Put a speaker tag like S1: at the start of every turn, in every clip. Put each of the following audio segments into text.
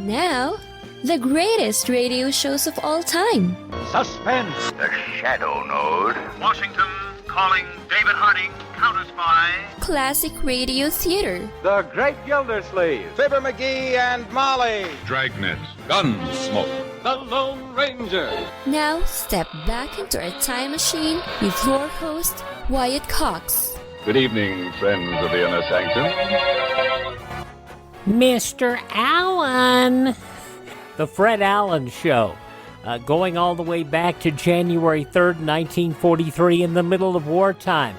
S1: Now, the greatest radio shows of all time.
S2: Suspense.
S3: The Shadow Node.
S4: Washington calling David Harding, counter-spy.
S1: Classic radio theater.
S2: The Great Gildersleeve.
S5: Fibber McGee and Molly.
S6: Dragnet. Gunsmoke.
S2: The Lone Ranger.
S1: Now, step back into a time machine with your host, Wyatt Cox.
S6: Good evening, friends of the Inner Sanctum.
S7: Mr. Allen. The Fred Allen Show. Going all the way back to January 3rd, 1943, in the middle of wartime.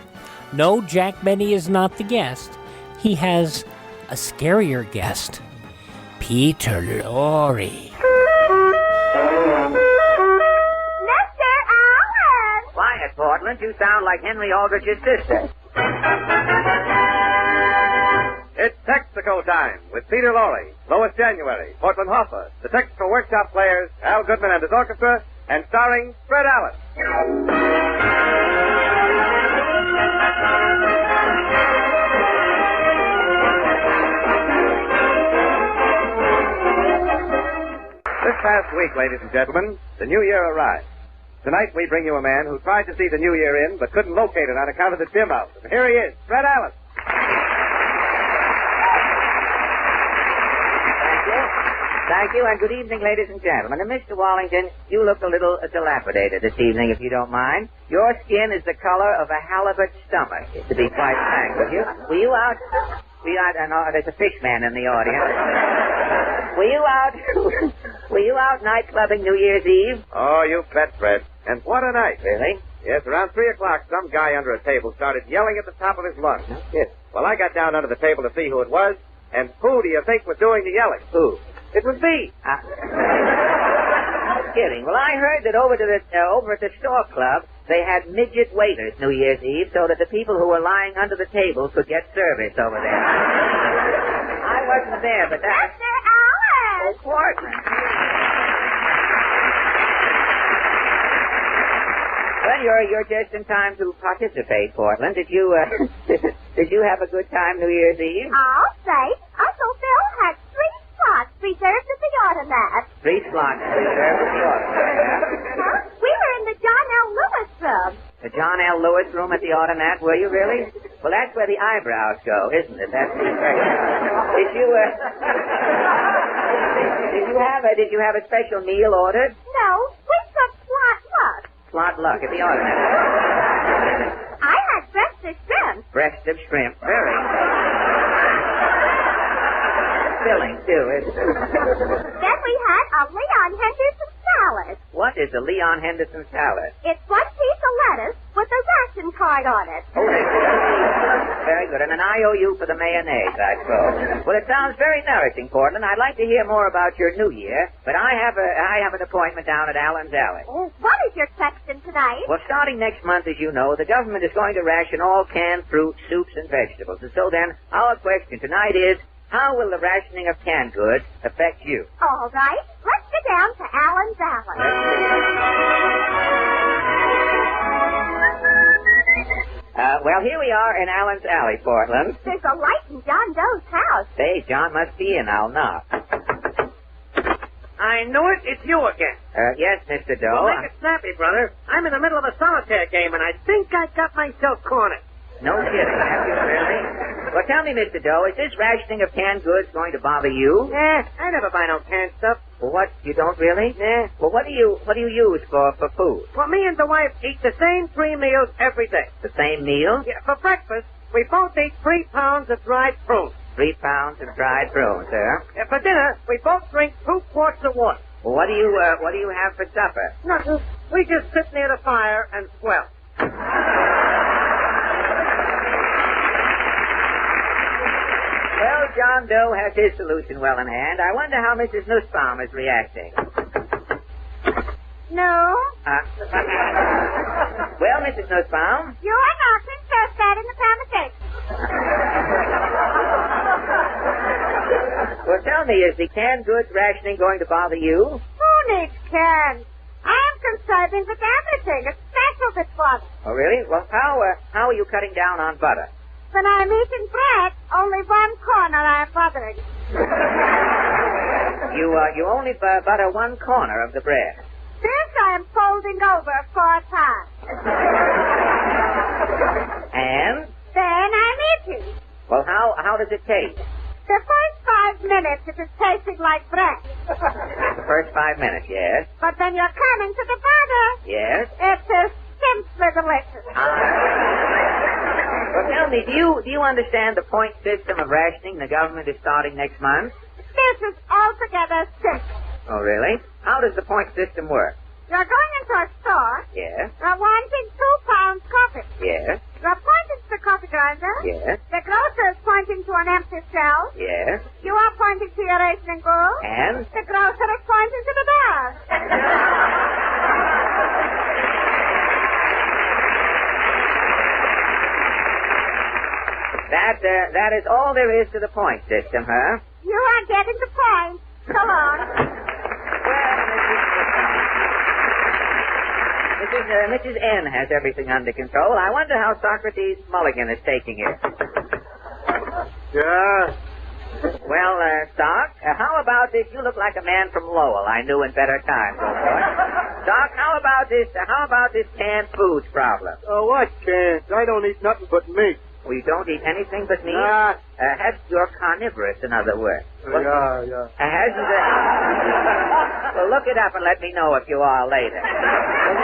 S7: No, Jack Benny is not the guest. He has a scarier guest. Peter Lorre.
S8: Mr. Allen!
S9: Wyatt, Portland, you sound like Henry Aldrich's sister.
S10: It's Texaco time with Peter Lorre, Lois January, Portland Hoffa, the Texaco Workshop Players, Al Goodman and his orchestra, and starring Fred Allen. This past week, ladies and gentlemen, the New Year arrived. Tonight we bring you a man who tried to see the New Year in, but couldn't locate it on account of the dim out. And here he is, Fred Allen.
S9: Thank you, and good evening, ladies and gentlemen. And Mr. Wallington, you look a little dilapidated this evening, if you don't mind. Your skin is the color of a halibut stomach, to be quite frank with you. Were you out, no, there's a fish man in the audience. Were you out night clubbing New Year's Eve?
S10: Oh, you bet, Fred. And what a night.
S9: Really?
S10: Yes, around 3 o'clock, some guy under a table started yelling at the top of his lungs.
S9: Yes.
S10: Well, I got down under the table to see who it was, and who do you think was doing the yelling?
S9: Who?
S10: It was me.
S9: No kidding. Well, I heard that over at the store club, they had midget waiters New Year's Eve so that the people who were lying under the table could get service over there. I wasn't there, but that...
S8: Mr. Allen!
S9: Oh, Portland. Well, you're just in time to participate, Portland. Did you have a good time New Year's Eve?
S8: I'll say. Uncle Phil had 3 slots reserved at the automat.
S9: 3 slots reserved at the automat.
S8: Huh? We were in the John L. Lewis room.
S9: The John L. Lewis room at the automat, were you really? Well, that's where the eyebrows go, isn't it? That's the Did you have a special meal ordered?
S8: No, we took slot luck.
S9: Slot luck at the automat.
S8: I had breast of shrimp.
S9: Breast of shrimp. Very filling, too, isn't it?
S8: Then we had a Leon Henderson salad.
S9: What is a Leon Henderson salad?
S8: It's 1 piece of lettuce with a ration card on it.
S9: Oh, very good. And an IOU for the mayonnaise, I suppose. Well, it sounds very nourishing, Portland. I'd like to hear more about your New Year, but I have an appointment down at Allen's Alley.
S8: Oh, what is your question tonight?
S9: Well, starting next month, as you know, the government is going to ration all canned fruit, soups, and vegetables. And so then, our question tonight is, how will the rationing of canned goods affect you?
S8: All right. Let's go down to Allen's Alley.
S9: Well, here we are in Allen's Alley, Portland.
S8: There's a light in John Doe's house.
S9: Say, John must be in. I'll knock.
S11: I knew it. It's you again.
S9: Yes, Mr. Doe.
S11: Well, make it snappy, brother. I'm in the middle of a solitaire game, and I think I got myself cornered.
S9: No kidding, have you really? Well, tell me, Mr. Doe, is this rationing of canned goods going to bother you?
S11: I never buy no canned stuff.
S9: Well, what? You don't really? Well, what do you use for food?
S11: Well, me and the wife eat the same 3 meals every day.
S9: The same meal?
S11: Yeah, for breakfast, we both eat 3 pounds of dried prunes.
S9: 3 pounds of dried prunes, sir.
S11: For dinner, we both drink 2 quarts of water.
S9: Well, what do you have for supper?
S11: Nothing. We just sit near the fire and swell.
S9: Well, John Doe has his solution well in hand. I wonder how Mrs. Nussbaum is reacting.
S8: No.
S9: Well, Mrs. Nussbaum?
S8: You're not interested in the premises.
S9: Well, tell me, is the canned goods rationing going to bother you?
S8: Who needs cans? I'm concerned with everything, especially with butter.
S9: Oh, really? Well, how are you cutting down on butter?
S8: When I'm eating bread, only one corner I'm bothering.
S9: You only butter one corner of the bread.
S8: This I'm folding over 4 times.
S9: And?
S8: Then I'm eating.
S9: Well, how does it taste?
S8: The first 5 minutes it is tasting like bread.
S9: The first 5 minutes, yes.
S8: But when you're coming to the butter,
S9: Yes.
S8: it is simply delicious.
S9: Well, tell me, do you understand the point system of rationing the government is starting next month?
S8: This is altogether simple.
S9: Oh, really? How does the point system work?
S8: You're going into a store.
S9: Yes.
S8: You're wanting 2 pounds coffee.
S9: Yes.
S8: You're pointing to the coffee grinder.
S9: Yes.
S8: The grocer is pointing to an empty shelf.
S9: Yes.
S8: You are pointing to your rationing book.
S9: And?
S8: The grocer is pointing to the bar.
S9: That is all there is to the point system, huh?
S8: You are getting the point. So long.
S9: Mrs. N has everything under control. I wonder how Socrates Mulligan is taking it.
S10: Yeah.
S9: Well, Doc, how about this? You look like a man from Lowell I knew in better times, old boy. Doc, how about this canned foods problem?
S10: Oh, what chance? I don't eat nothing but meat.
S9: Well, you don't eat anything but meat?
S10: Nah.
S9: You're carnivorous, in other words.
S10: Yeah.
S9: Well, look it up and let me know if you are later. Well,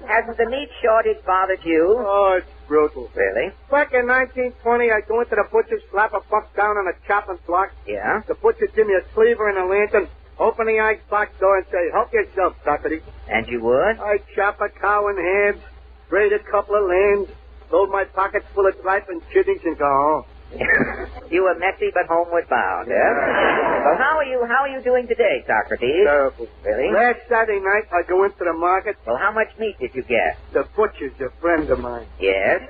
S9: hasn't the meat shortage bothered you?
S10: Oh, it's brutal.
S9: Really?
S10: Back in 1920, I'd go into the butcher's, slap a buck down on a chopping block.
S9: Yeah?
S10: The butcher'd give me a cleaver and a lantern, open the ice box door and say, help yourself, Socrates.
S9: And you would?
S10: I'd chop a cow in halves, braid a couple of lambs, load my pockets full of tripe and kidneys and go home.
S9: You were messy but homeward bound, huh? Well, how are you doing today, Socrates?
S10: Terrible.
S9: Really?
S10: Last Saturday night, I go into the market.
S9: Well, how much meat did you get?
S10: The butcher's a friend of mine.
S9: Yes?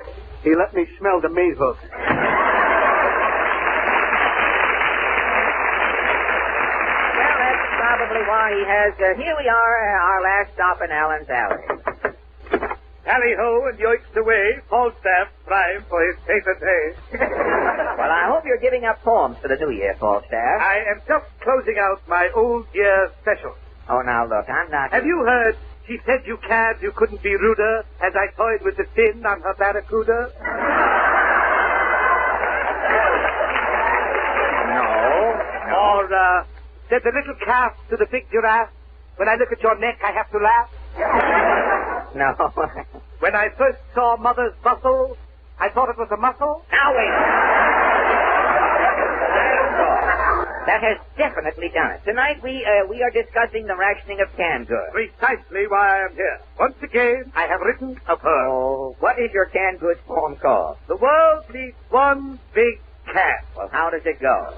S10: He let me smell the meat hook.
S9: Well, that's probably why he has... here we are, our last stop in Allen's Alley.
S10: Tally-ho and yoicks away, Falstaff prime for his paper day.
S9: Well, I hope you're giving up poems for the New Year, Falstaff.
S10: I am just closing out my old year special.
S9: Oh, now look, I'm not...
S10: Have you heard? She said you can't, you couldn't be ruder, as I toyed with the fin on her barracuda.
S9: No.
S10: Or, said the little calf to the big giraffe, when I look at your neck, I have to laugh.
S9: No.
S10: When I first saw Mother's bustle, I thought it was a muscle.
S9: Now, wait. That has definitely done it. Tonight we are discussing the rationing of canned goods.
S10: Precisely why I am here. Once again, I have written a poem.
S9: Oh, what is your canned goods poem called?
S10: The world needs one big can.
S9: Well, how does it go?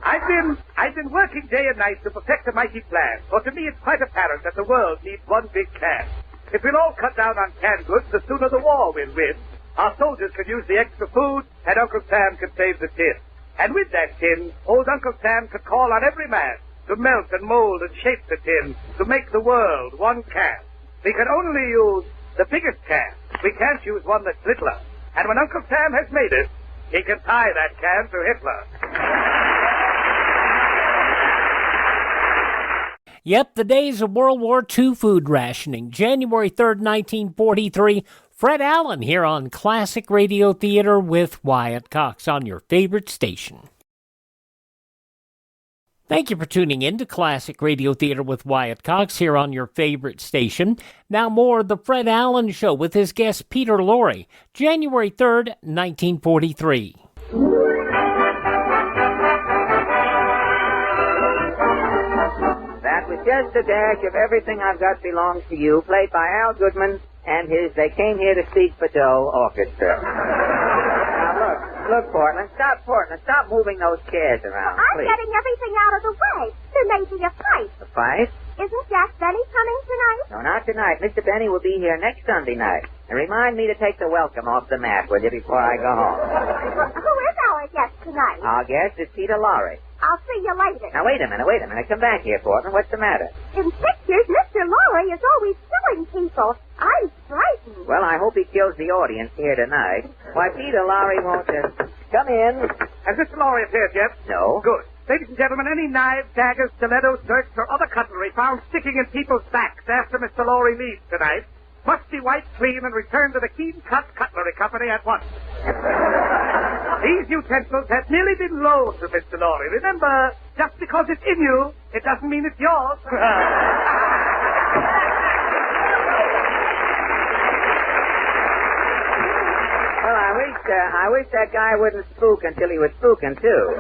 S10: I've been working day and night to perfect a mighty plan. For to me it's quite apparent that the world needs one big can. If we'll all cut down on canned goods, the sooner the war will win. Our soldiers can use the extra food, and Uncle Sam can save the tin. And with that tin, old Uncle Sam could call on every man to melt and mold and shape the tin to make the world one can. We can only use the biggest can. We can't use one that's littler. And when Uncle Sam has made it, he can tie that can to Hitler.
S7: Yep, the days of World War II food rationing. January 3rd, 1943. Fred Allen here on Classic Radio Theater with Wyatt Cox on your favorite station. Thank you for tuning in to Classic Radio Theater with Wyatt Cox here on your favorite station. Now more of The Fred Allen Show with his guest Peter Lorre, January 3rd, 1943.
S9: That was just a dash of Everything I've Got Belongs to You, played by Al Goodman and his They Came Here to Speak Bordeaux orchestra. Now look, Portland, stop moving those chairs around,
S8: I'm
S9: please.
S8: getting everything out of the way. There may be a fight.
S9: A fight?
S8: Isn't Jack Benny coming tonight?
S9: No, not tonight. Mr. Benny will be here next Sunday night. And remind me to take the welcome off the mat, will you, before I go home?
S8: Who is our guest tonight?
S9: Our guest is Peter Lorre.
S8: I'll see you later.
S9: Now, wait a minute. Come back here, Portland. What's the matter?
S8: In pictures, Mr. Lorre is always killing people. I'm frightened.
S9: Well, I hope he kills the audience here tonight. Why, Peter Lorre won't... Come in.
S10: Has Mr. Lorre appeared yet?
S9: No.
S10: Good. Ladies and gentlemen, any knives, daggers, stilettos, dirks, or other cutlery found sticking in people's backs after Mr. Lorre leaves tonight must be wiped clean and returned to the Keen Cut Cutlery Company at once. These utensils have merely been loaned to Mr. Lorre. Remember, just because it's in you, it doesn't mean it's yours.
S9: Well, I wish that guy wouldn't spook until he was spooking, too.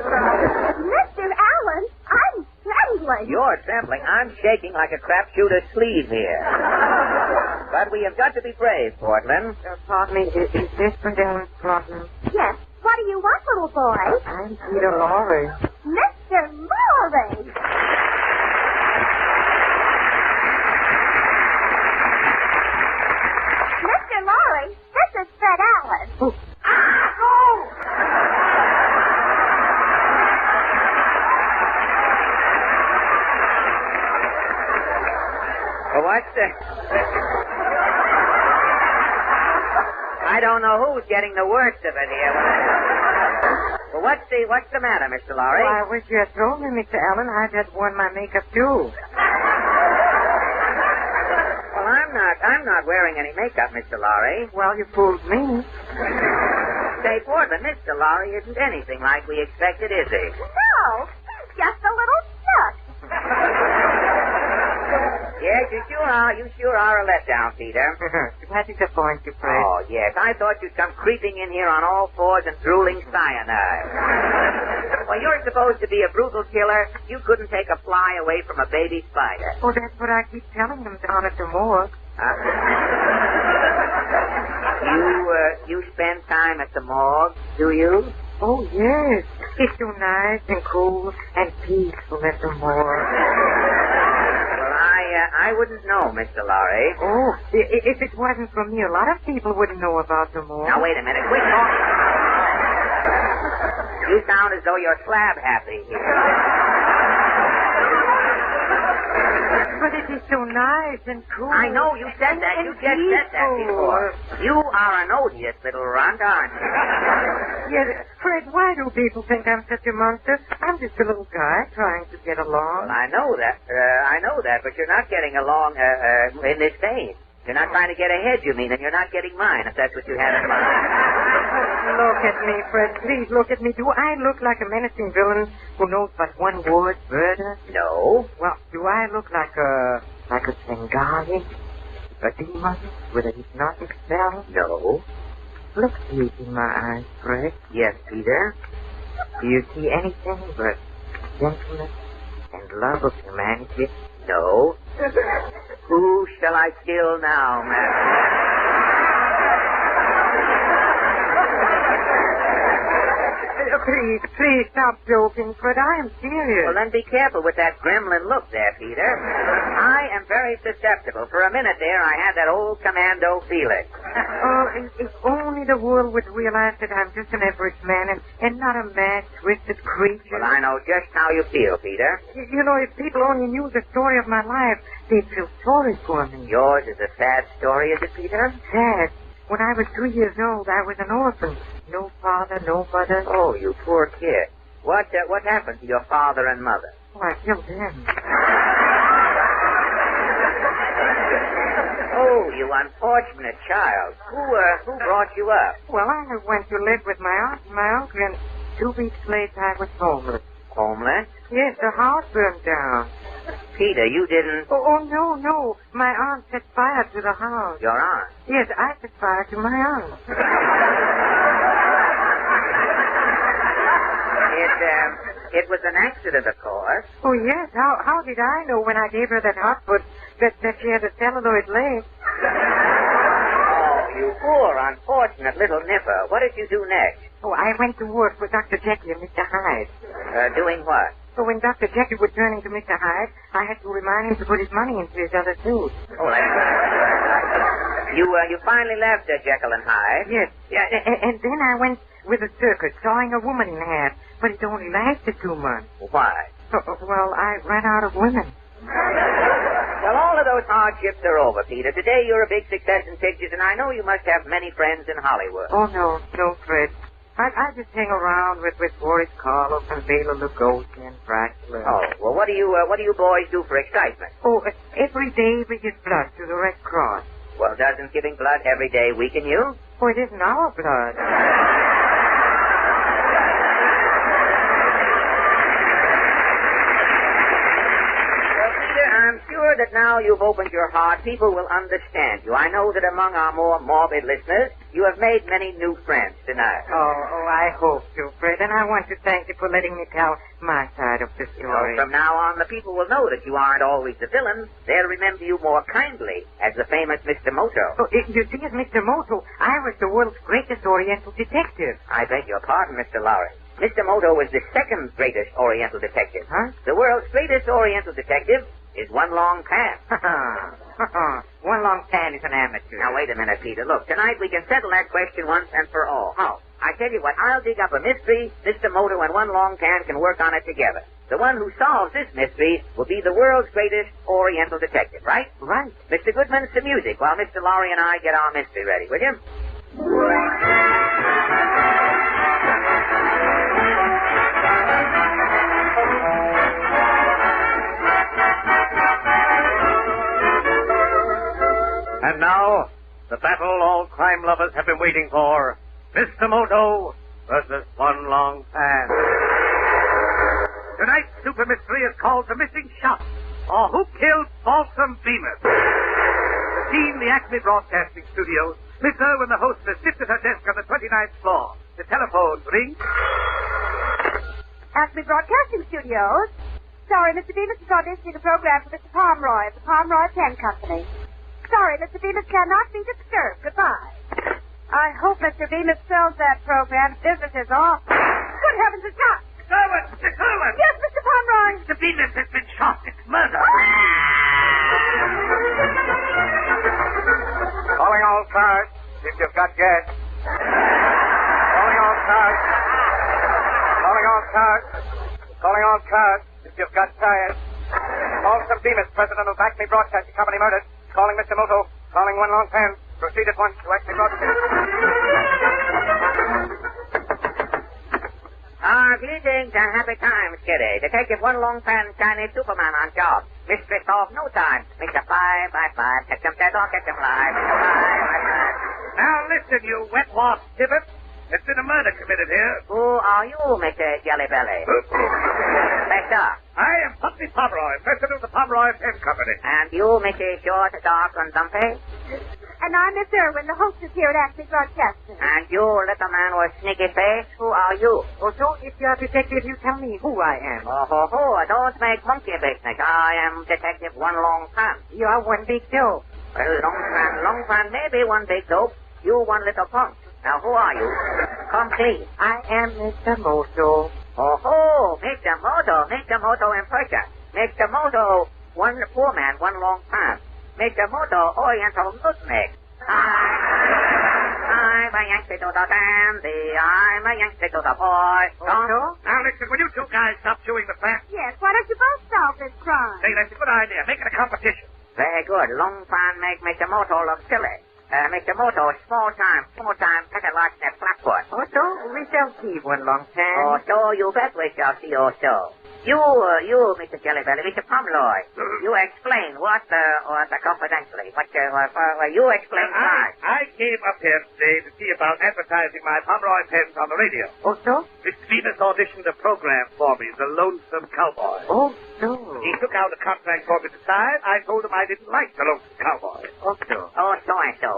S8: Mr. Allen, I'm trembling.
S9: You're trembling. I'm shaking like a crapshooter's sleeve here. But we have got to be brave, Portland.
S12: Pardon me, is this Madame Portland?
S8: Yes. What do you want, little boy?
S12: I'm Peter Lorre.
S8: Mr. Lorre! Mr. Lorre, this is Fred Allen.
S10: Oh.
S9: Well, what's the... I don't know who's getting the worst of it here. Well, what's the matter, Mr. Lorre?
S12: Well, I wish you had told me, Mr. Allen. I'd have worn my makeup, too.
S9: Well, I'm not wearing any makeup, Mr. Lorre.
S12: Well, you fooled me.
S9: Say, Portland, Mr. Lorre isn't anything like we expected, is he?
S8: No, he's just a little stuck.
S9: Yes, you sure are a letdown, Peter.
S12: That disappoints you, Fred.
S9: Oh, yes. I thought you'd come creeping in here on all fours and drooling cyanide. Well, you're supposed to be a brutal killer. You couldn't take a fly away from a baby spider.
S12: Oh, that's what I keep telling them down at the morgue.
S9: You spend time at the morgue, do you?
S12: Oh, yes. It's so nice and cool and peaceful at the morgue.
S9: I wouldn't know, Mr. Lorre.
S12: Oh, if it wasn't for me, a lot of people wouldn't know about the morgue.
S9: Now, wait a minute. Quit talking. You sound as though you're slab happy here.
S12: But it is so nice and cool.
S9: I know you said that. You just said that before. You are an odious little runt, aren't you?
S12: Yes, Fred, why do people think I'm such a monster? I'm just a little guy trying to get along.
S9: Well, I know that, but you're not getting along in this vein. You're not trying to get ahead, you mean, and you're not getting mine, if that's what you had in mind.
S12: Look at me, Fred. Please look at me. Do I look like a menacing villain who knows but one word, murder?
S9: No.
S12: Well, do I look like a Bengali? A demon with a hypnotic spell?
S9: No.
S12: Look deep in my eyes, Fred.
S9: Yes, Peter.
S12: Do you see anything but gentleness and love of humanity?
S9: No. Who shall I kill now, Master?
S12: Please stop joking, Fred. I am serious.
S9: Well, then be careful with that gremlin look there, Peter. I am very susceptible. For a minute there, I had that old commando feeling.
S12: Oh, if only the world would realize that I'm just an average man and not a mad, twisted creature.
S9: Well, I know just how you feel, Peter.
S12: You know, if people only knew the story of my life, they'd feel sorry for me.
S9: Yours is a sad story, is it, Peter?
S12: Sad. When I was 3 years old, I was an orphan. No father, no mother.
S9: Oh, you poor kid. What happened to your father and mother?
S12: Oh, I killed them.
S9: Oh, you unfortunate child. Who brought you up?
S12: Well, I went to live with my aunt and my uncle, and 2 weeks later I was homeless.
S9: Homeless?
S12: Yes, the house burned down.
S9: Peter, you didn't...
S12: Oh, no. My aunt set fire to the house.
S9: Your aunt?
S12: Yes, I set fire to my aunt.
S9: It was an accident, of course.
S12: Oh, yes. How did I know when I gave her that hot foot that she had a celluloid leg?
S9: Oh, you poor, unfortunate little nipper. What did you do next?
S12: Oh, I went to work for Dr. Jekyll and Mr. Hyde.
S9: Doing what?
S12: So when Dr. Jekyll would turn into Mr. Hyde, I had to remind him to put his money into his other suit.
S9: Oh, that's right. You finally left Jekyll and Hyde?
S12: Yes. Yeah. And then I went with a circus, sawing a woman in half. But it only lasted 2 months.
S9: Why?
S12: Well, I ran out of women.
S9: Well, all of those hardships are over, Peter. Today you're a big success in pictures, and I know you must have many friends in Hollywood.
S12: Oh, no, Fred. I just hang around with Boris Karloff and Bela Lugosi and Dracula.
S9: Oh, well, what do you boys do for excitement?
S12: Oh, every day we give blood to the Red Cross.
S9: Well, doesn't giving blood every day weaken you?
S12: Oh, it isn't our blood.
S9: I'm sure that now you've opened your heart, people will understand you. I know that among our more morbid listeners, you have made many new friends tonight.
S12: Oh, I hope so, Fred, and I want to thank you for letting me tell my side of the story.
S9: From now on, the people will know that you aren't always the villain. They'll remember you more kindly as the famous Mr. Moto.
S12: Oh, you see, as Mr. Moto, I was the world's greatest Oriental detective.
S9: I beg your pardon, Mr. Lorre. Mr. Moto was the second greatest Oriental detective.
S12: Huh?
S9: The world's greatest Oriental detective is One Long Pan.
S12: One Long Pan is an amateur.
S9: Now, wait a minute, Peter. Look, tonight we can settle that question once and for all. How? I tell you what, I'll dig up a mystery. Mr. Moto and One Long Pan can work on it together. The one who solves this mystery will be the world's greatest Oriental detective, right?
S12: Right.
S9: Mr. Goodman, some music while Mr. Lorre and I get our mystery ready, will you?
S10: And now, the battle all crime lovers have been waiting for. Mr. Moto versus One Long Pan. Tonight's super mystery is called The Missing Shot, or Who Killed Balsam Beamish. The scene, the Acme Broadcasting Studios. Miss Irwin, the hostess, sits at her desk on the 29th floor. The telephone rings.
S8: Acme Broadcasting Studios. Sorry, Mr. Beamish is auditioning a program for Mr. Pomeroy of the Pomeroy Pen Company. Sorry, Mr. Beamish cannot be disturbed. Goodbye. I hope Mr. Beamish fills that program. Business is off. Good heavens, it's shot.
S10: Irwin! Miss Irwin!
S8: Yes, Mr. Pomeroy.
S10: Mr. Beamish has been shot. It's murder. Calling all cars, if you've got gas. Calling all cars. Calling all cars. Calling all cars, if you've got tires. Balsam Beamish, president of Acme Broadcasting Company, murdered. Calling Mr. Moto. Calling One Long Pan. Proceed at once to Acme Broadcasting.
S9: Greetings and happy times, Kitty. Detective One Long Pan, Chinese Superman on job. Mistress of no time. Mr. 555. Catch him dead or catch him alive. Mr. 555.
S10: Now listen, you wet wasp divot. There's been a murder committed here.
S9: Who are you, Mr. Jelly Belly? Mister.
S10: I am Puppy Pomeroy, president of the Pomeroy Pen Company.
S9: And you, Mr. Short, Dark, and Dumpy?
S8: And I'm Miss Irwin, the hostess here at Acme Broadcasting.
S9: And you, little man with sneaky face, who are you?
S12: Oh, so if you're a detective, you tell me who I am.
S9: Oh, don't make monkey business. I am Detective One Long Pan.
S12: You're one big dope.
S9: Well, Long Pan may be one big dope. You one little punk. Now, who are you? Come clean.
S12: I am Mr. Moto.
S9: Mr. Moto in person. Mr. Moto, one poor man, one long pan. Mr. Moto, Oriental nutmeg. I'm a Yankee to the dandy. I'm a Yankee to the boy.
S12: Moto?
S10: Now listen, will you two guys stop chewing the fat?
S8: Yes, why don't you both solve this crime?
S10: Say, that's a good idea. Make it a competition.
S9: Very good. Long pan make Mr. Moto look silly. Mr. Moto, small time, better like that flatfoot.
S12: Oh, so we shall see, One Long Pan.
S9: Oh, so you bet we shall see also. You, Mr. Jellybelly, Mr. Pomeroy, you explain what confidentially, you explain why.
S10: I came up here today to see about advertising my Pomeroy pens on the radio.
S12: Oh, so?
S10: Mr. Beamish auditioned a program for me, The Lonesome Cowboy.
S12: Oh, so?
S10: He took out a contract for me to sign. I told him I didn't like The Lonesome Cowboy.
S12: Oh, so?
S9: Oh, so and so.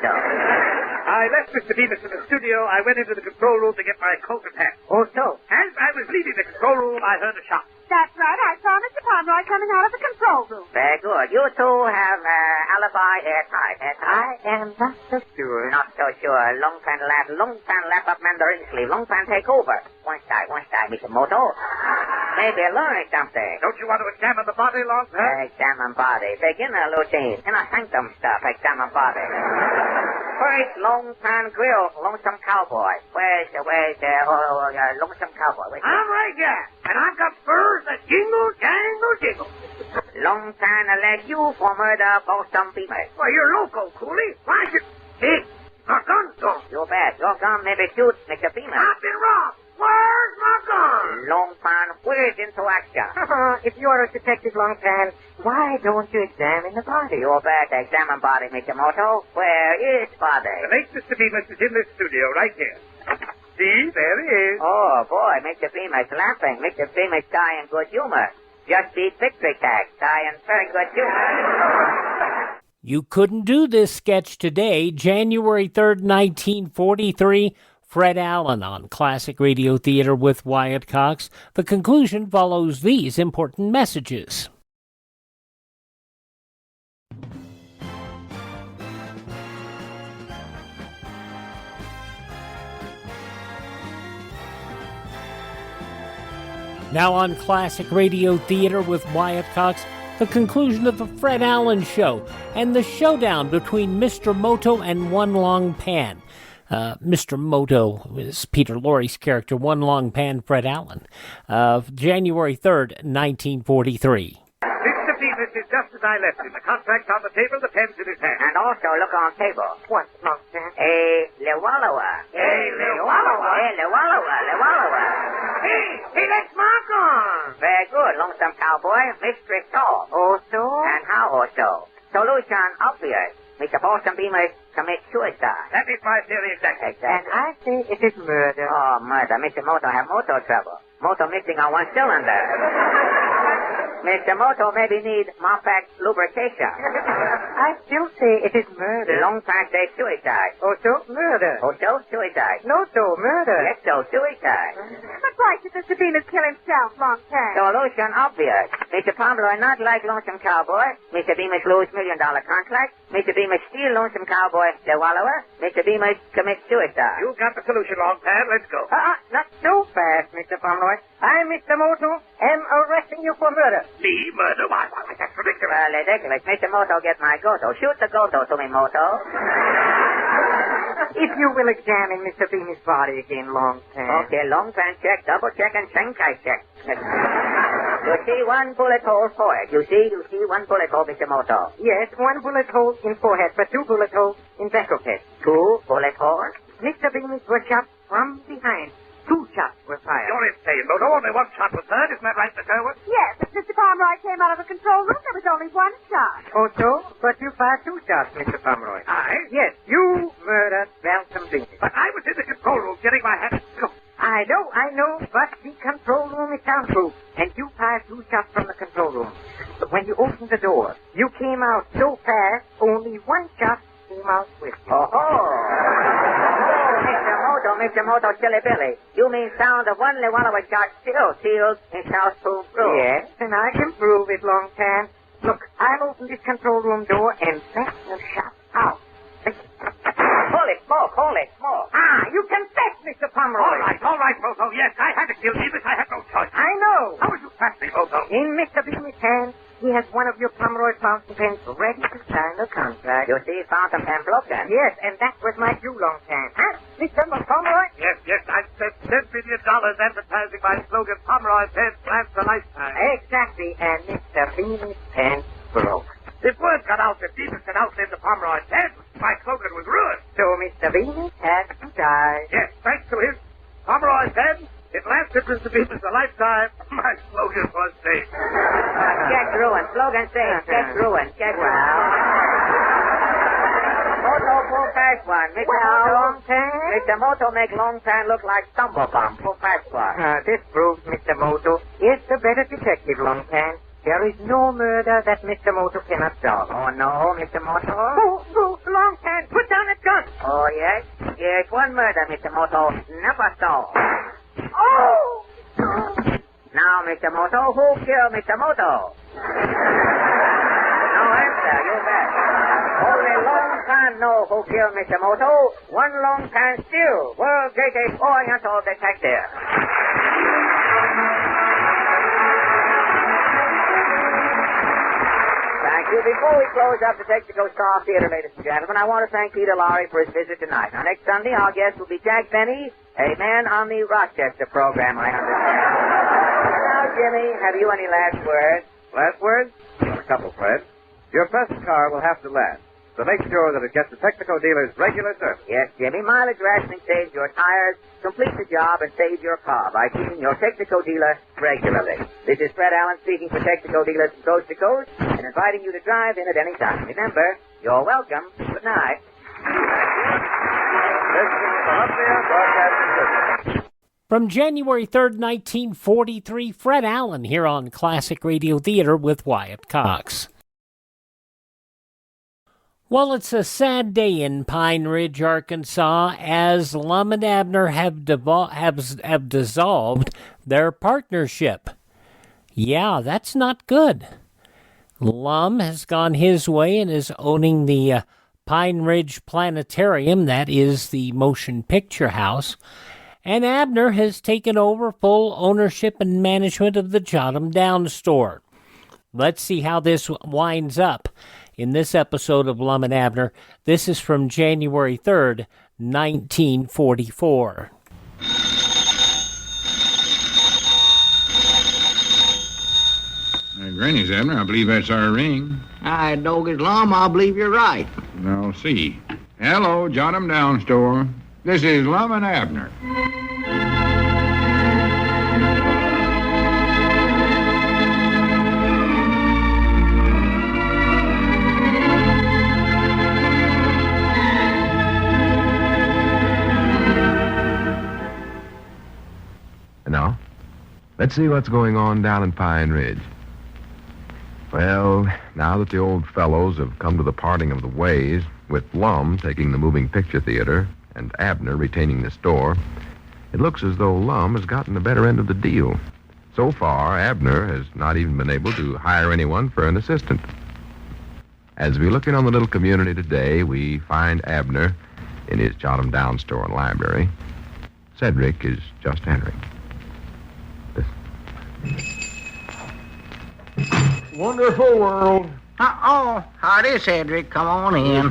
S10: I left Mr. Beamish in the studio. I went into the control room to get my coat and hat.
S12: Oh, so?
S10: As I was leaving the control room, I heard a shot.
S8: That's right. I saw Mr. Pomeroy coming out of the control room.
S9: Very good. You two have alibi airtight.
S12: I am not so sure.
S9: Not so sure. Long pan lap up Mandarin sleeve. Long pan take over. One side, Mr. Moto. Maybe learn something.
S10: Don't you want to examine the body, Long Pan?
S9: Examine body. Beginner routine. Sanctum stuff. Examine body. First, Long Pan grill. Lonesome Cowboy. Where's Lonesome Cowboy?
S10: I'm right here. And I've got furs that jingle, jangle, jingle.
S9: Long Pan elect you for murder Balsam Beamish.
S10: Well, you're loco, Coolie. Why should... Hey, our gun's gone.
S9: You bet. Your gun maybe shoots Mr. Beamish. somebody, Mr. Moto. Where is Bobby?
S10: The late Mr. Beamish is in this studio right here. See, there he is.
S9: Oh, boy, Mr. Beamish laughing. Mr. Beamish die in good humor. Just beat victory tag. Die in very good humor.
S7: You couldn't do this sketch today, January 3rd, 1943. Fred Allen on Classic Radio Theater with Wyatt Cox. The conclusion follows these important messages. Now on Classic Radio Theater with Wyatt Cox, the conclusion of the Fred Allen Show and the showdown between Mr. Moto and One Long Pan. Mr. Moto is Peter Lorre's character, One Long Pan Fred Allen, January 3rd, 1943.
S10: Mr. Beamish is just as I left him. The contract's on the table, the pen's in his hand.
S9: And also look on table.
S12: What, Long Pan?
S9: A Lewallowa.
S11: Hey, let's mark on.
S9: Very good, lonesome cowboy. Mystery solved.
S12: Also?
S9: And how also? Solution obvious. Mr. Balsam Beamish commit suicide.
S10: That is my theory exactly.
S12: And I say it is murder.
S9: Oh, murder. Mr. Moto have motor trouble. Motor missing on one cylinder. Mr. Moto maybe need Mopac lubrication.
S12: I still say it is murder.
S9: Long time say suicide.
S12: Also murder.
S9: Also suicide.
S12: No, so murder.
S9: Yes, so suicide.
S8: But why should Mr. Beamish kill himself, Long Tan?
S9: Solution obvious. Mr. Pomeroy not like Lonesome Cowboy. Mr. Beamish lose $1 million contract. Mr. Beamish steal Lonesome Cowboy, the wallower. Mr. Beamish commit suicide.
S10: You got the solution, Long Pan. Let's go.
S12: Not so fast, Mr. Pomeroy. I, Mr. Moto, am arresting you for murder.
S10: Me murder? Why, that's ridiculous.
S9: Well, ridiculous. Mr. Moto get my goto. Shoot the goto to me, Moto.
S12: If you will examine Mr. Beamish's body again, Long Pan.
S9: Okay, Long Pan check, double check, and Shanghai check. You see one bullet hole forehead. You see one bullet hole, Mr. Moto.
S12: Yes, one bullet hole in forehead, but two bullet holes in back of head.
S9: Two bullet holes?
S12: Mr. Beamish was shot from behind. 2 shots were fired.
S10: You're insane, Moto. Only 1 shot was heard. Isn't that right, Miss Irwin?
S8: Yes, but Mr. Pomeroy came out of the control room. There was only 1 shot.
S12: Oh, so? But you fired 2 shots, Mr. Pomeroy.
S10: I?
S12: Yes, you murdered Balsam Beamish.
S10: But I was in the control room getting my hand...
S12: I know, but the control room is soundproof, and you fired 2 shots from the control room. But when you opened the door, you came out so fast, only 1 shot came out with you.
S9: Mr. Moto, Silly Billy. You mean sound of one Lewallowa shot still sealed in South-Proof room?
S12: Yes, and I can prove it, Long Tan. Look, I'll open this control room door and let the shot out.
S9: Hold it, smoke.
S12: You confess, Mr. Pomeroy.
S10: All right, Moto. Yes, I had to kill Beamish. I had no choice.
S12: I know.
S10: How would you trust me, Moto?
S12: In Mr. Beamish's hand, he has one of your Pomeroy fountain pens ready to sign the contract.
S9: You see, fountain pen broken.
S12: Yes, and that was my due, Long Tan. Huh, Mr. Pomeroy?
S10: Yes, I spent $10 billion advertising my slogan, Pomeroy Pen lasts a lifetime.
S12: Exactly, and Mr. Beamish's pen broke.
S10: If word got out that Beamish had outlived the Pomeroy Pen, my slogan was ruined.
S12: So Mr. Beamish had to die.
S10: Yes, thanks to his Pomeroy Pen, it lasted Mr. Beamish a lifetime. My slogan was saved.
S9: Get ruined. Slogan saved. Get ruined. Get ruined. Moto, full fast one. Mr. Moto make Long Pan look like stumble bump. Full fast one.
S12: This proves Mr. Moto is the better detective, Long Pan. There is no murder that Mr. Moto cannot solve.
S9: Oh, no, Mr. Moto?
S12: Boo, Long Pan, put down that gun.
S9: Oh, yes? Yes, one murder, Mr. Moto. Never solved.
S12: Oh!
S9: Now, Mr. Moto, who killed Mr. Moto? No answer, you bet. Only Long Pan know who killed Mr. Moto. One Long Pan still. World greatest oriental detective. Thank you. Before we close up the Texaco Star Theater, ladies and gentlemen, I want to thank Peter Lorre for his visit tonight. Now, next Sunday, our guest will be Jack Benny, a man on the Rochester program, I understand. Now, Jimmy, have you any last words?
S2: Last words? A couple, Fred. Your first car will have to last, so make sure that it gets the Texaco dealer's regular service.
S9: Yes, Jimmy. Mileage rationing saves your tires, completes the job, and saves your car by keeping your Texaco dealer regularly. This is Fred Allen speaking for Texaco dealers from coast to coast and inviting you to drive in at any time. Remember, You're welcome. Good night.
S2: This is the Columbia Broadcasting System.
S7: From January 3rd, 1943, Fred Allen here on Classic Radio Theater with Wyatt Cox. Well, it's a sad day in Pine Ridge, Arkansas, as lum-n-abner have dissolved their partnership. Yeah, that's not good. Lum has gone his way and is owning the Pine Ridge Planetarium, that is the motion picture house, and Abner has taken over full ownership and management of the Jot 'em Down store. Let's see how this winds up in this episode of Lum-n-Abner. This is from January 3rd, 1944.
S13: Granny's, Abner. I believe that's our ring.
S11: I dog his lum, I believe you're right.
S13: I'll see. Hello, Jot 'em Down store. This is Lum-n-Abner.
S14: Now, let's see what's going on down in Pine Ridge. Well, now that the old fellows have come to the parting of the ways, with Lum taking the moving picture theater and Abner retaining the store, it looks as though Lum has gotten the better end of the deal. So far, Abner has not even been able to hire anyone for an assistant. As we look in on the little community today, we find Abner in his Jot 'em Down store and library. Cedric is just entering.
S15: Wonderful world.
S11: Oh, howdy, Cedric. Come on in.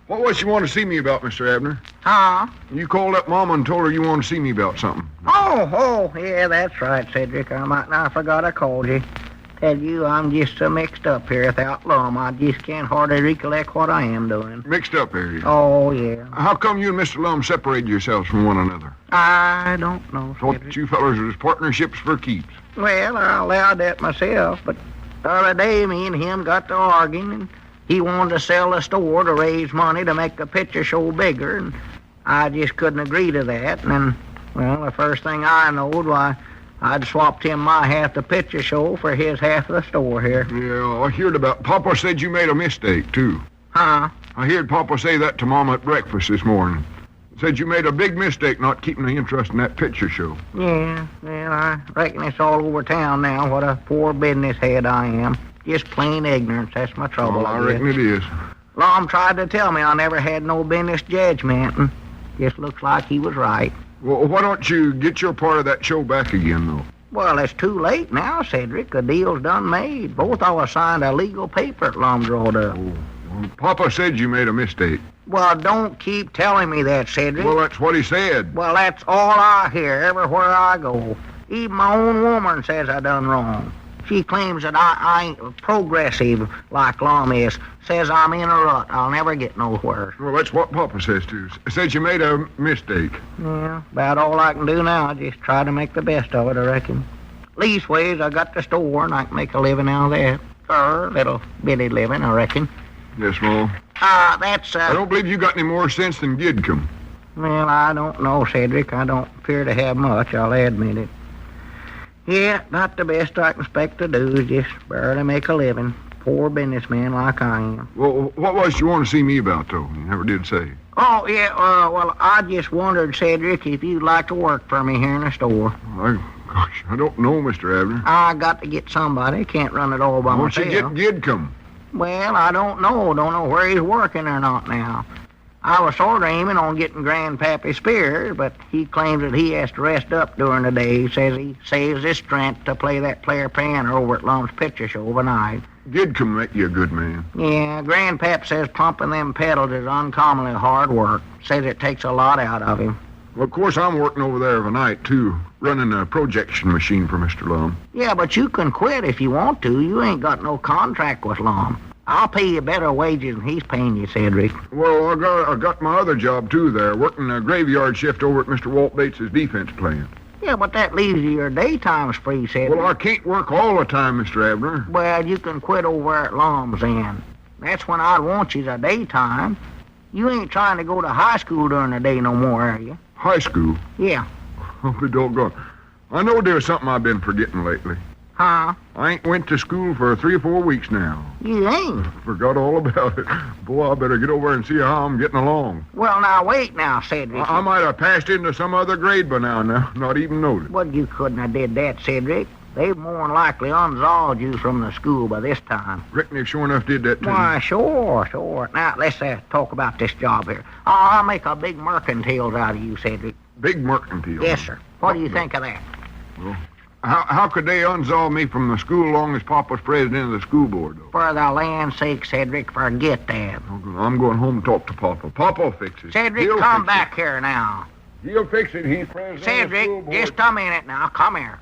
S15: What was you want to see me about, Mr. Abner?
S11: Huh?
S15: You called up Mama and told her you want to see me about something.
S11: Oh, yeah, that's right, Cedric. I might not forgot I called you. Tell you, I'm just so mixed up here without Lum. I just can't hardly recollect what I am doing.
S15: Mixed up, are you?
S11: Oh, yeah.
S15: How come you and Mr. Lum separated yourselves from one another?
S11: I don't know, Cedric.
S15: Thought you fellers was partnerships for keeps.
S11: Well, I allowed that myself, but the other day me and him got to arguing, and he wanted to sell the store to raise money to make the picture show bigger, and I just couldn't agree to that. And then, well, the first thing I knowed, why, I'd swapped him my half the picture show for his half of the store here.
S15: Yeah, I heard about... Papa said you made a mistake, too.
S11: Huh?
S15: I heard Papa say that to Mama at breakfast this morning. Said you made a big mistake not keeping the interest in that picture show.
S11: Yeah, well, I reckon it's all over town now, what a poor business head I am. Just plain ignorance, that's my trouble,
S15: I reckon it is.
S11: Lum tried to tell me I never had no business judgment, and just looks like he was right.
S15: Well, why don't you get your part of that show back again, though?
S11: Well, it's too late now, Cedric. The deal's done made. Both of us signed a legal paper at Lum drawed up.
S15: Oh, well, Papa said you made a mistake.
S11: Well, don't keep telling me that, Cedric.
S15: Well, that's what he said.
S11: Well, that's all I hear everywhere I go. Even my own woman says I done wrong. She claims that I ain't progressive like Lum is. Says I'm in a rut. I'll never get nowhere.
S15: Well, that's what Papa says, too. Says you made a mistake.
S11: Yeah, about all I can do now. Just try to make the best of it, I reckon. Leastways, I got the store, and I can make a living out of that. Or a little bitty living, I reckon.
S15: Yes, Mom.
S11: That's,
S15: I don't believe you got any more sense than Gidcombe.
S11: Well, I don't know, Cedric. I don't appear to have much, I'll admit it. Yeah, about the best I can expect to do is just barely make a living. Poor businessman like I am.
S15: Well, what was you want to see me about, though? You never did say.
S11: Oh, yeah, well, I just wondered, Cedric, if you'd like to work for me here in the store.
S15: Gosh, I don't know, Mr. Abner.
S11: I got to get somebody. Can't run it all by myself.
S15: Why don't you get Gidcombe?
S11: Well, I don't know. Don't know where he's working or not now. I was sort of aiming on getting Grandpappy Spears, but he claims that he has to rest up during the day. He says he saves his strength to play that player piano over at Lum's picture show overnight.
S15: Gidcombe make you a good man.
S11: Yeah, Grandpap says pumping them pedals is uncommonly hard work. Says it takes a lot out of him.
S15: Well, of course, I'm working over there of a night, too, running a projection machine for Mr. Lum.
S11: Yeah, but you can quit if you want to. You ain't got no contract with Lum. I'll pay you better wages than he's paying you, Cedric.
S15: Well, I got my other job, too, there, working a graveyard shift over at Mr. Walt Bates's defense plant.
S11: Yeah, but that leaves you your daytime spree, Cedric.
S15: Well, I can't work all the time, Mr. Abner.
S11: Well, you can quit over at Lum's then. That's when I'd want you the daytime. You ain't trying to go to high school during the day no more, are you?
S15: High school?
S11: Yeah.
S15: Oh, be doggone. I know there's something I've been forgetting lately.
S11: Huh?
S15: I ain't went to school for 3 or 4 weeks now.
S11: You ain't?
S15: Forgot all about it. Boy, I better get over and see how I'm getting along.
S11: Well, now, wait now, Cedric.
S15: I might have passed into some other grade by now, not even noticed.
S11: Well, you couldn't have did that, Cedric. They've more than likely unsolved you from the school by this time.
S15: Reckon they sure enough did that, too.
S11: Why, sure. Now, let's talk about this job here. I'll make a big mercantile out of you, Cedric.
S15: Big mercantile?
S11: Yes, sir. What do you think of that?
S15: Well, how could they unsolve me from the school long as Papa's president of the school board, though?
S11: For the land's sake, Cedric, forget that.
S15: I'm going home and talk to Papa. Papa'll fix it.
S11: Cedric, come back here now.
S15: He'll fix it. He's president
S11: Cedric,
S15: of the school board.
S11: just a minute now. Come here.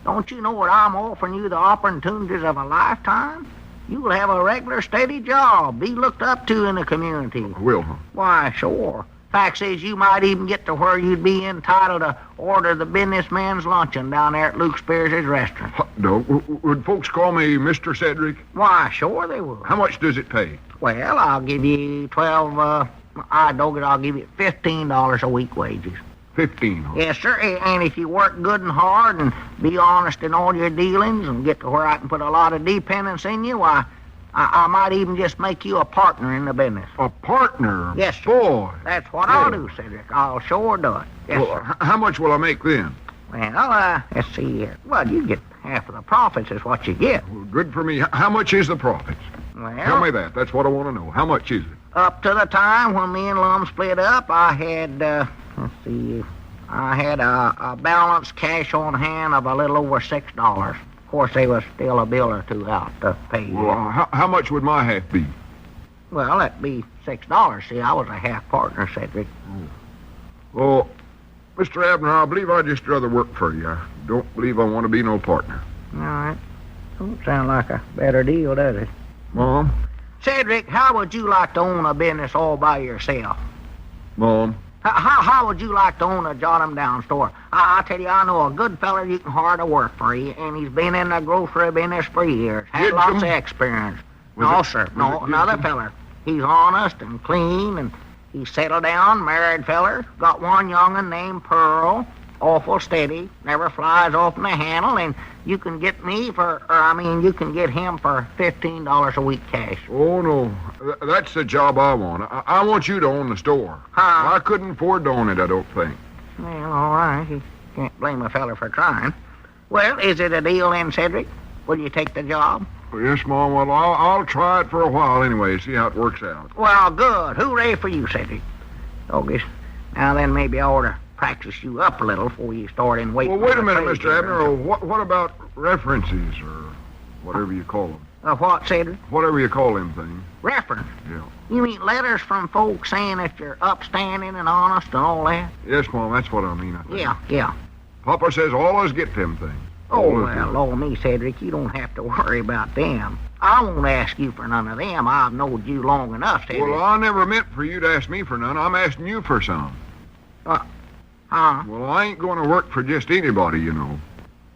S11: Don't you know that I'm offering you the opportunities of a lifetime? You'll have a regular steady job, be looked up to in the community.
S15: Will, huh?
S11: Why, sure. Fact is, you might even get to where you'd be entitled to order the businessman's luncheon down there at Luke Spears' restaurant.
S15: No, would folks call me Mr. Cedric?
S11: Why, sure they would.
S15: How much does it pay?
S11: Well, I'll give you I'll give you $15 a week wages.
S15: 15, huh?
S11: Yes, sir, and if you work good and hard and be honest in all your dealings and get to where I can put a lot of dependence in you, why, I might even just make you a partner in the business.
S15: A partner?
S11: Yes, sir.
S15: Boy.
S11: That's what I'll do, Cedric. I'll sure do it. Yes,
S15: well,
S11: sir.
S15: How much will I make then?
S11: Well, let's see here. Well, you get half of the profits is what you get.
S15: Well, good for me. How much is the profits?
S11: Well,
S15: tell me that. That's what I want to know. How much is it?
S11: Up to the time when me and Lum split up, I had, a balanced cash on hand of a little over $6. Of course, there was still a bill or two out to pay.
S15: Well, how much would my half be?
S11: Well, that'd be $6. See, I was a half partner, Cedric.
S15: Well, Mr. Abner, I believe I'd just rather work for you. I don't believe I want to be no partner.
S11: All right. Don't sound like a better deal, does it?
S15: Mom?
S11: Cedric, how would you like to own a business all by yourself?
S15: Mom?
S11: How would you like to own a jot-em-down store? I tell you, I know a good fella you can hire to work for you, and he's been in the grocery business for years. Had lots of experience. No, sir. No, another feller. He's honest and clean, and he's settled down, married feller. Got one young'un named Pearl. Awful steady, never flies off the handle, and you can get you can get him for $15 a week cash.
S15: Oh, no. That's the job I want. I want you to own the store.
S11: Huh?
S15: I couldn't afford to own it, I don't think.
S11: Well, all right. You can't blame a feller for trying. Well, is it a deal then, Cedric? Will you take the job?
S15: Well, yes, Mom. Well, I'll try it for a while anyway, see how it works out.
S11: Well, good. Hooray for you, Cedric. Doggies. Now then, maybe I ought to practice you up a little before you start in waiting.
S15: Well, wait a minute, Mr. Abner. What about references or whatever you call them?
S11: What, Cedric?
S15: Whatever you call them things.
S11: Reference?
S15: Yeah.
S11: You mean letters from folks saying that you're upstanding and honest and all that?
S15: Yes, Mom, that's what I mean, I think.
S11: Yeah.
S15: Papa says always get them things.
S11: Oh, well, Lord me, Cedric, you don't have to worry about them. I won't ask you for none of them. I've known you long enough, Cedric.
S15: Well, I never meant for you to ask me for none. I'm asking you for some. Well, I ain't going to work for just anybody, you know.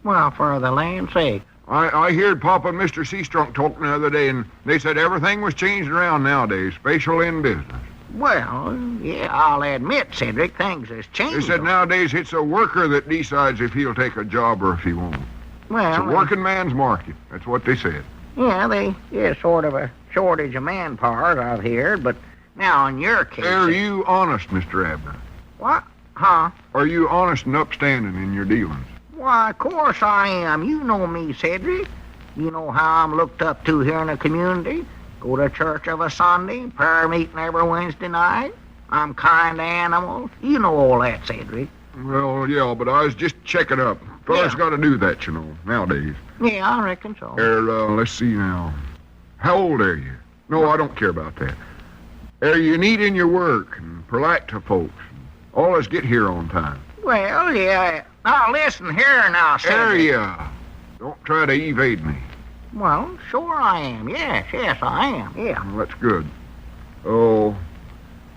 S11: Well, for the land's sake.
S15: I heard Papa and Mr. Seastrunk talking the other day, and they said everything was changed around nowadays, especially in business.
S11: Well, yeah, I'll admit, Cedric, things has changed.
S15: They said nowadays it's a worker that decides if he'll take a job or if he won't.
S11: Well,
S15: it's a working man's market. That's what they said.
S11: Yeah, there's sort of a shortage of manpower, I've heard, but now in your case...
S15: Are you honest, Mr. Abner?
S11: What? Huh?
S15: Are you honest and upstanding in your dealings?
S11: Why, of course I am. You know me, Cedric. You know how I'm looked up to here in the community. Go to church of a Sunday, prayer meeting every Wednesday night. I'm kind to animals. You know all that, Cedric.
S15: Well, yeah, but I was just checking up. Fellas got to do that, you know, nowadays.
S11: Yeah, I reckon so.
S15: Let's see now. How old are you? No, I don't care about that. Are you neat in your work and polite to folks? Always get here on time.
S11: Well, yeah. Now, listen here now, Cedric.
S15: Area. Don't try to evade me.
S11: Well, sure I am. Yes, I am. Yeah.
S15: Well, that's good. Oh,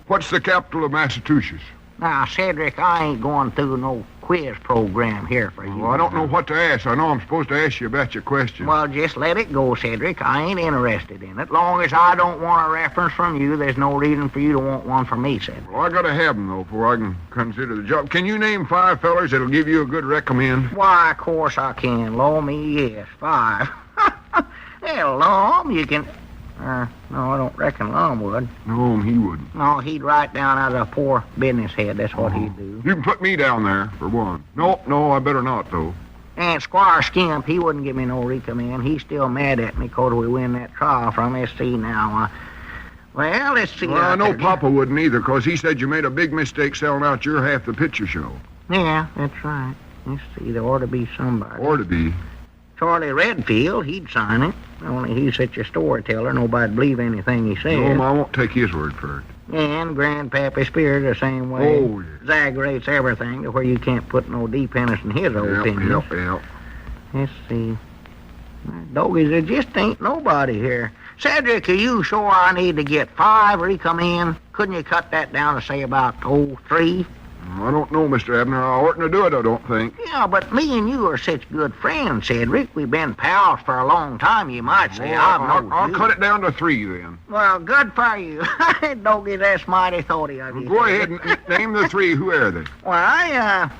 S15: what's the capital of Massachusetts?
S11: Now, Cedric, I ain't going through no quiz program here for you.
S15: Well, I don't know what to ask. I know I'm supposed to ask you about your question.
S11: Well, just let it go, Cedric. I ain't interested in it. Long as I don't want a reference from you, there's no reason for you to want one from me, Cedric.
S15: Well, I gotta have them, though, before I can consider the job. Can you name 5 fellers that'll give you a good recommend?
S11: Why, of course I can. Law me, yes. 5. Hell, Lum, you can... no, I don't reckon Lum would.
S15: No, he wouldn't.
S11: No, he'd write down as a poor business head. That's what he'd do.
S15: You can put me down there, for one. No, I better not, though.
S11: And Squire Skimp, he wouldn't give me no recommend. He's still mad at me because we win that trial from. Let's see now. Well, let's see.
S15: Well, I know Papa wouldn't either, because he said you made a big mistake selling out your half the picture show.
S11: Yeah, that's right. Let's see, there ought to be somebody.
S15: Ought to be.
S11: Charlie Redfield, he'd sign it. Only he's such a storyteller, nobody'd believe anything he says.
S15: No, I won't take his word for it.
S11: And Grandpappy Spears the same way.
S15: Oh, yeah.
S11: Exaggerates everything to where you can't put no dependence in his opinions.
S15: Yep.
S11: Let's see. Doggies, there just ain't nobody here. Cedric, are you sure I need to get 5 recommend? Couldn't you cut that down to, say, about, 3?
S15: I don't know, Mr. Abner. I oughtn't to do it, I don't think.
S11: Yeah, but me and you are such good friends, Cedric. We've been pals for a long time, you might say.
S15: Well, I'll cut it down to 3, then.
S11: Well, good for you. Doggy, that's mighty thoughty of you.
S15: Go ahead and name the 3. Who are they?
S11: Well,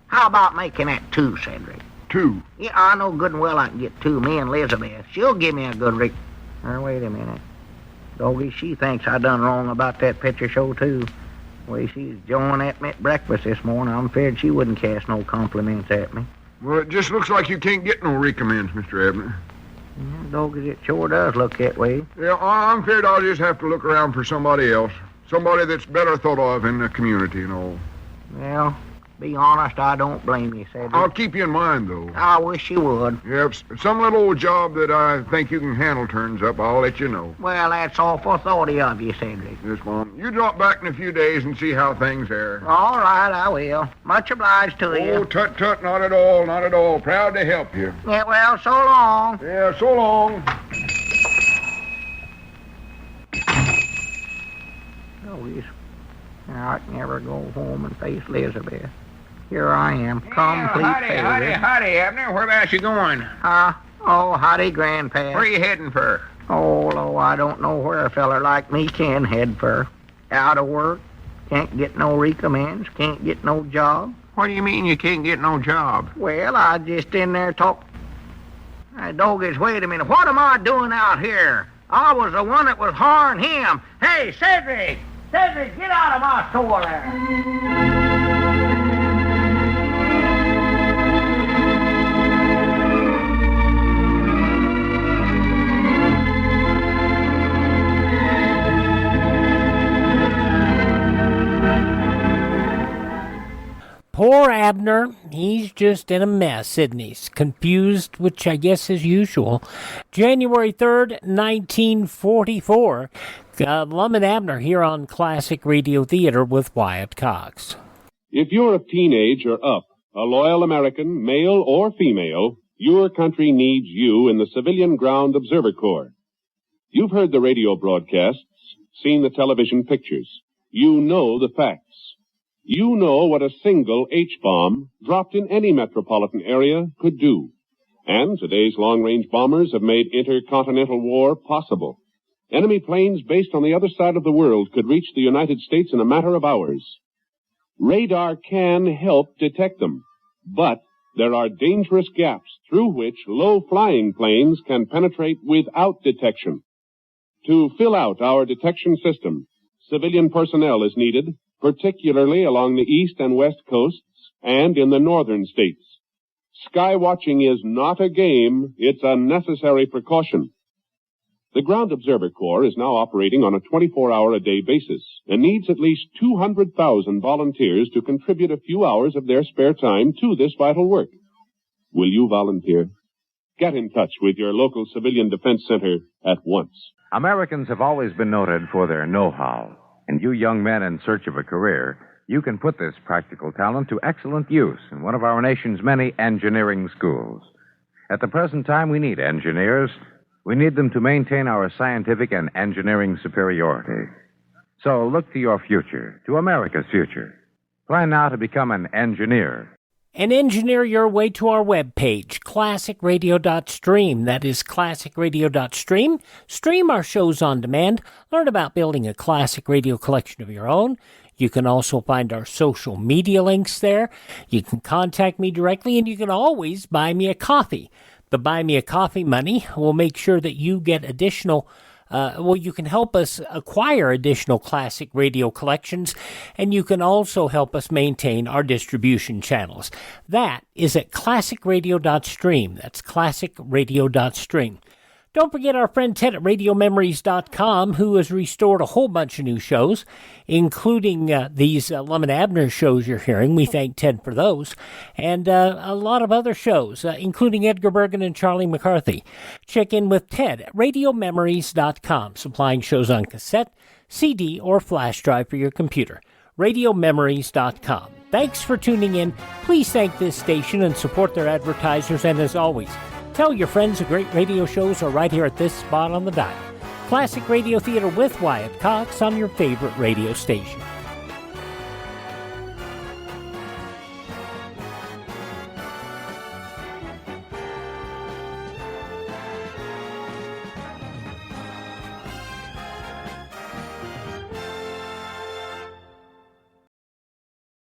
S11: how about making that 2, Cedric?
S15: 2?
S11: Yeah, I know good and well I can get 2. Me and Elizabeth. She'll give me a good wait a minute. Doggy, she thinks I done wrong about that picture show, too. Way she's jawing at me at breakfast this morning, I'm afraid she wouldn't cast no compliments at me.
S15: Well, it just looks like you can't get no recommends, Mr. Abner.
S11: Yeah, doggies, it sure does look that way.
S15: Yeah, I'm afraid I'll just have to look around for somebody else. Somebody that's better thought of in the community and all.
S11: Well, be honest, I don't blame you, Cedric.
S15: I'll keep you in mind, though.
S11: I wish you would.
S15: Yeah, if some little old job that I think you can handle turns up, I'll let you know.
S11: Well, that's awful thoughty of you, Cedric.
S15: Yes, Mom. You drop back in a few days and see how things are.
S11: All right, I will. Much obliged to you.
S15: Oh, tut, not at all, not at all. Proud to help you.
S11: Yeah, well, so long.
S15: Yeah, so long.
S11: Oh, I can never go home and face Elizabeth. Here I am, complete failure.
S13: Howdy, Abner. Whereabouts you going?
S11: Oh, howdy, Grandpa.
S13: Where you heading for?
S11: Oh, I don't know where a feller like me can head for. Out of work, can't get no recommends, can't get no job.
S13: What do you mean you can't get no job?
S11: Well, I just in there Hey, doggies, wait a minute. What am I doing out here? I was the one that was harring him. Hey, Cedric! Cedric, get out of my store there!
S7: Poor Abner, he's just in a mess, isn't he? He's confused, which I guess is usual. January 3rd, 1944. Lum-n-Abner here on Classic Radio Theater with Wyatt Cox.
S6: If you're of teenage or up, a loyal American, male or female, your country needs you in the Civilian Ground Observer Corps. You've heard the radio broadcasts, seen the television pictures. You know the facts. You know what a single H-bomb dropped in any metropolitan area could do. And today's long-range bombers have made intercontinental war possible. Enemy planes based on the other side of the world could reach the United States in a matter of hours. Radar can help detect them, but there are dangerous gaps through which low-flying planes can penetrate without detection. To fill out our detection system, civilian personnel is needed, particularly along the east and west coasts and in the northern states. Sky watching is not a game, it's a necessary precaution. The Ground Observer Corps is now operating on a 24-hour-a-day basis and needs at least 200,000 volunteers to contribute a few hours of their spare time to this vital work. Will you volunteer? Get in touch with your local Civilian Defense Center at once.
S16: Americans have always been noted for their know-how. And you young men in search of a career, you can put this practical talent to excellent use in one of our nation's many engineering schools. At the present time, we need engineers. We need them to maintain our scientific and engineering superiority. So look to your future, to America's future. Plan now to become an engineer.
S7: And engineer your way to our webpage, classicradio.stream. That is classicradio.stream. Stream our shows on demand. Learn about building a classic radio collection of your own. You can also find our social media links there. You can contact me directly, and you can always buy me a coffee. The Buy Me a Coffee money will make sure that you get additional you can help us acquire additional classic radio collections, and you can also help us maintain our distribution channels. That is at classicradio.stream. That's classicradio.stream. Don't forget our friend Ted at RadioMemories.com, who has restored a whole bunch of new shows, including these lum-n-abner shows you're hearing. We thank Ted for those. And a lot of other shows, including Edgar Bergen and Charlie McCarthy. Check in with Ted at RadioMemories.com, supplying shows on cassette, CD, or flash drive for your computer. RadioMemories.com. Thanks for tuning in. Please thank this station and support their advertisers. And as always, tell your friends the great radio shows are right here at this spot on the dial. Classic Radio Theater with Wyatt Cox on your favorite radio station.